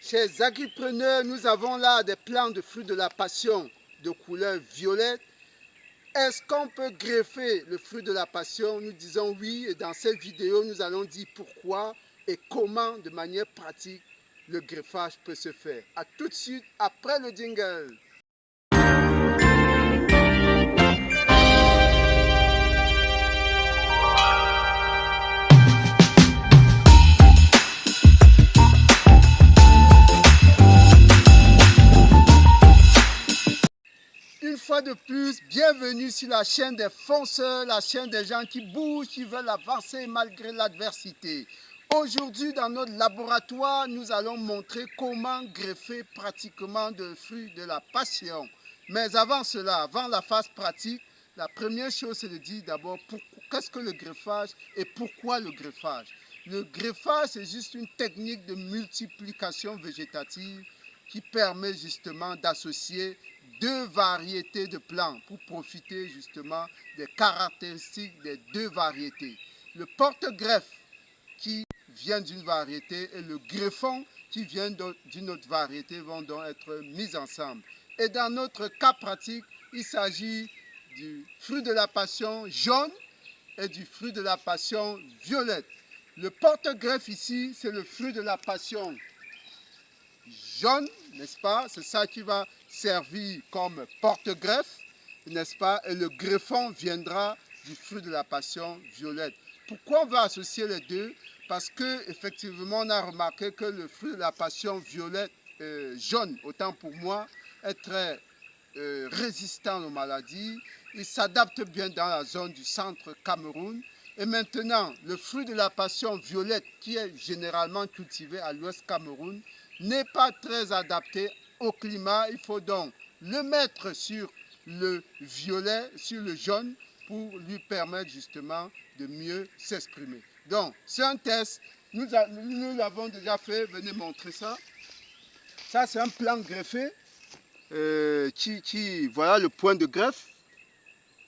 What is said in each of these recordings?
Chers agripreneurs, nous avons là des plants de fruits de la passion de couleur violette. Est-ce qu'on peut greffer le fruit de la passion? Nous disons oui, et dans cette vidéo, nous allons dire pourquoi et comment, de manière pratique, le greffage peut se faire. A tout de suite après le jingle. Une fois de plus, bienvenue sur la chaîne des fonceurs, la chaîne des gens qui bougent, qui veulent avancer malgré l'adversité. Aujourd'hui, dans notre laboratoire, nous allons montrer comment greffer pratiquement le fruit de la passion. Mais avant cela, avant la phase pratique, la première chose, c'est de dire d'abord qu'est-ce que le greffage et pourquoi le greffage. Le greffage, c'est juste une technique de multiplication végétative qui permet justement d'associer deux variétés de plants pour profiter justement des caractéristiques des deux variétés. Le porte-greffe qui vient d'une variété et le greffon qui vient d'une autre variété vont donc être mis ensemble. Et dans notre cas pratique, il s'agit du fruit de la passion jaune et du fruit de la passion violette. Le porte-greffe ici, c'est le fruit de la passion jaune, n'est-ce pas? C'est ça qui va servir comme porte-greffe, n'est-ce pas? Et le greffon viendra du fruit de la passion violette. Pourquoi on va associer les deux? Parce que effectivement, on a remarqué que le fruit de la passion violette, jaune, autant pour moi, est très résistant aux maladies. Il s'adapte bien dans la zone du centre Cameroun. Et maintenant, le fruit de la passion violette, qui est généralement cultivé à l'ouest Cameroun, n'est pas très adapté au climat. Il faut donc le mettre sur le violet, sur le jaune, pour lui permettre justement de mieux s'exprimer. Donc, c'est un test. Nous l'avons déjà fait. Venez montrer ça. Ça, c'est un plant greffé. Voilà le point de greffe.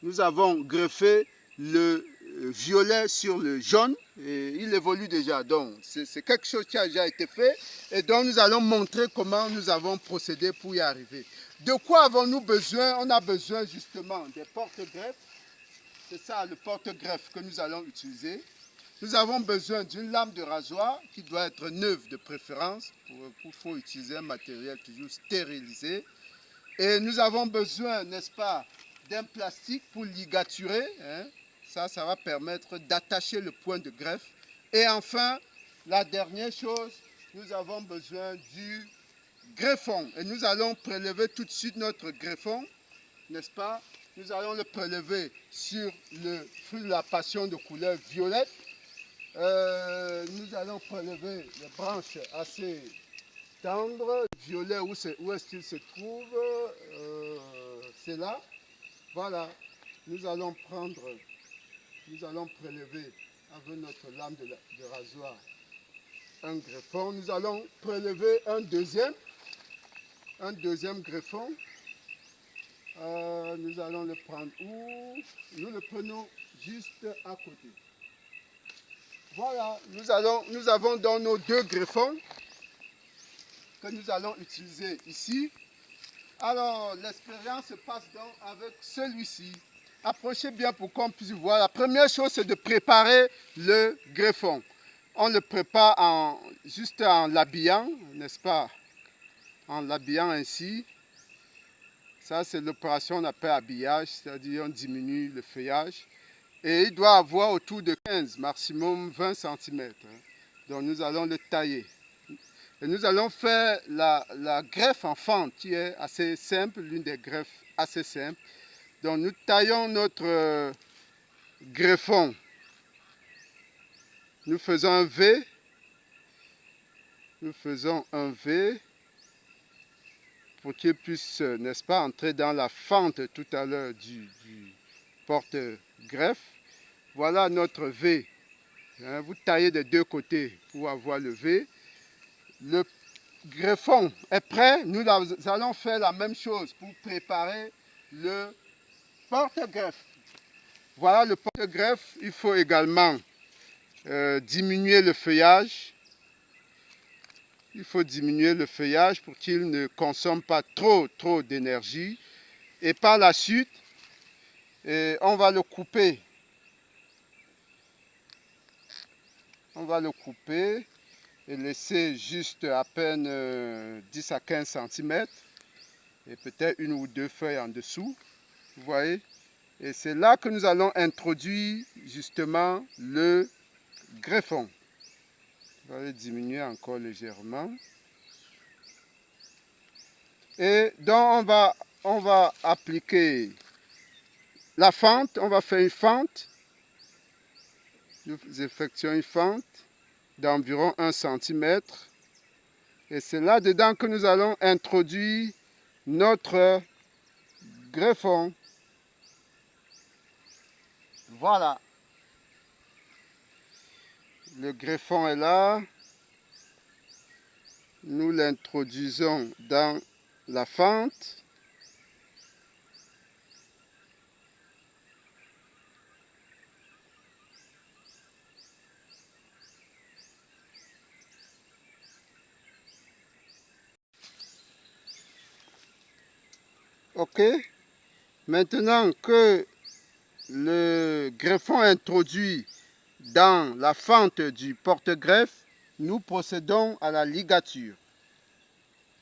Nous avons greffé le violet sur le jaune et il évolue déjà. Donc, c'est quelque chose qui a déjà été fait et donc nous allons montrer comment nous avons procédé pour y arriver. De quoi avons-nous besoin? On a besoin justement des porte-greffes. C'est ça le porte-greffe que nous allons utiliser. Nous avons besoin d'une lame de rasoir qui doit être neuve de préférence. Il faut utiliser un matériel toujours stérilisé. Et nous avons besoin, n'est-ce pas, d'un plastique pour ligaturer. Hein. Ça va permettre d'attacher le point de greffe. Et enfin, la dernière chose, nous avons besoin du greffon. Et nous allons prélever tout de suite notre greffon, n'est-ce pas? Nous allons le prélever sur le fruit de la passion de couleur violette. Nous allons prélever les branches assez tendres. Violet, où est-ce qu'il se trouve? C'est là. Voilà. Nous allons prélever avec notre lame de rasoir un greffon. Nous allons prélever un deuxième greffon. Nous allons le prendre où? Nous le prenons juste à côté. Voilà, nous avons dans nos deux greffons que nous allons utiliser ici. Alors, l'expérience se passe donc avec celui-ci. Approchez bien pour qu'on puisse voir. La première chose, c'est de préparer le greffon. On le prépare juste en l'habillant, n'est-ce pas? En l'habillant ainsi. Ça, c'est l'opération qu'on appelle habillage, c'est-à-dire on diminue le feuillage. Et il doit avoir autour de 15, maximum 20 cm. Donc, nous allons le tailler. Et nous allons faire la greffe en fente qui est assez simple, l'une des greffes assez simples. Donc nous taillons notre greffon. Nous faisons un V. Nous faisons un V pour qu'il puisse, n'est-ce pas, entrer dans la fente tout à l'heure du porte-greffe. Voilà notre V. Vous taillez des deux côtés pour avoir le V. Le greffon est prêt. Nous allons faire la même chose pour préparer le porte-greffe. Voilà le porte-greffe. Il faut également diminuer le feuillage. Il faut diminuer le feuillage pour qu'il ne consomme pas trop d'énergie. Et par la suite, on va le couper. On va le couper et laisser juste à peine 10 à 15 cm. Et peut-être une ou deux feuilles en dessous. Vous voyez? Et c'est là que nous allons introduire justement le greffon. Je vais le diminuer encore légèrement. Et donc on va appliquer la fente. On va faire une fente. Nous effectuons une fente d'environ 1 cm. Et c'est là-dedans que nous allons introduire notre greffon. Voilà. Le greffon est là. Nous l'introduisons dans la fente. OK. Maintenant que le greffon est introduit dans la fente du porte-greffe, nous procédons à la ligature.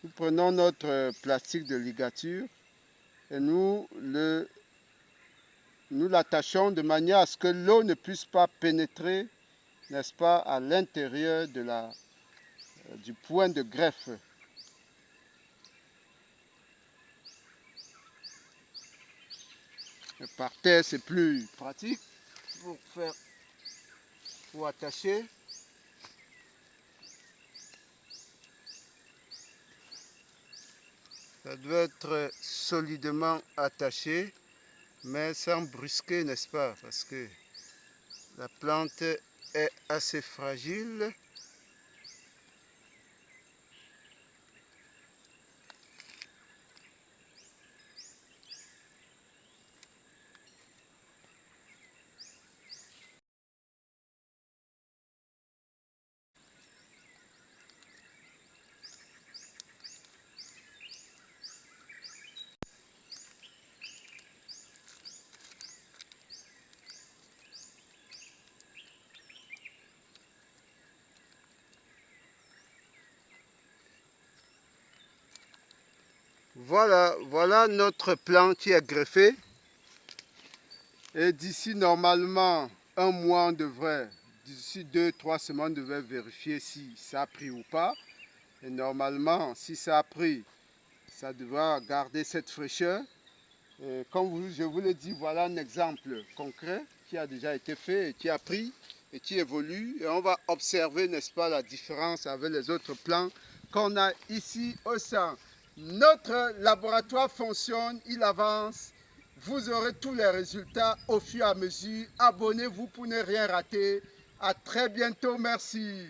Nous prenons notre plastique de ligature et nous l'attachons de manière à ce que l'eau ne puisse pas pénétrer, n'est-ce pas, à l'intérieur du point de greffe. Et par terre, c'est plus pratique pour attacher. Ça doit être solidement attaché, mais sans brusquer, n'est-ce pas? Parce que la plante est assez fragile. Voilà notre plant qui est greffé. Et d'ici normalement un mois, d'ici 2-3 semaines, on devrait vérifier si ça a pris ou pas. Et normalement, si ça a pris, ça devra garder cette fraîcheur. Et comme je vous l'ai dit, voilà un exemple concret qui a déjà été fait et qui a pris et qui évolue. Et on va observer, n'est-ce pas, la différence avec les autres plants qu'on a ici au sein. Notre laboratoire fonctionne, il avance. Vous aurez tous les résultats au fur et à mesure. Abonnez-vous pour ne rien rater. À très bientôt, merci.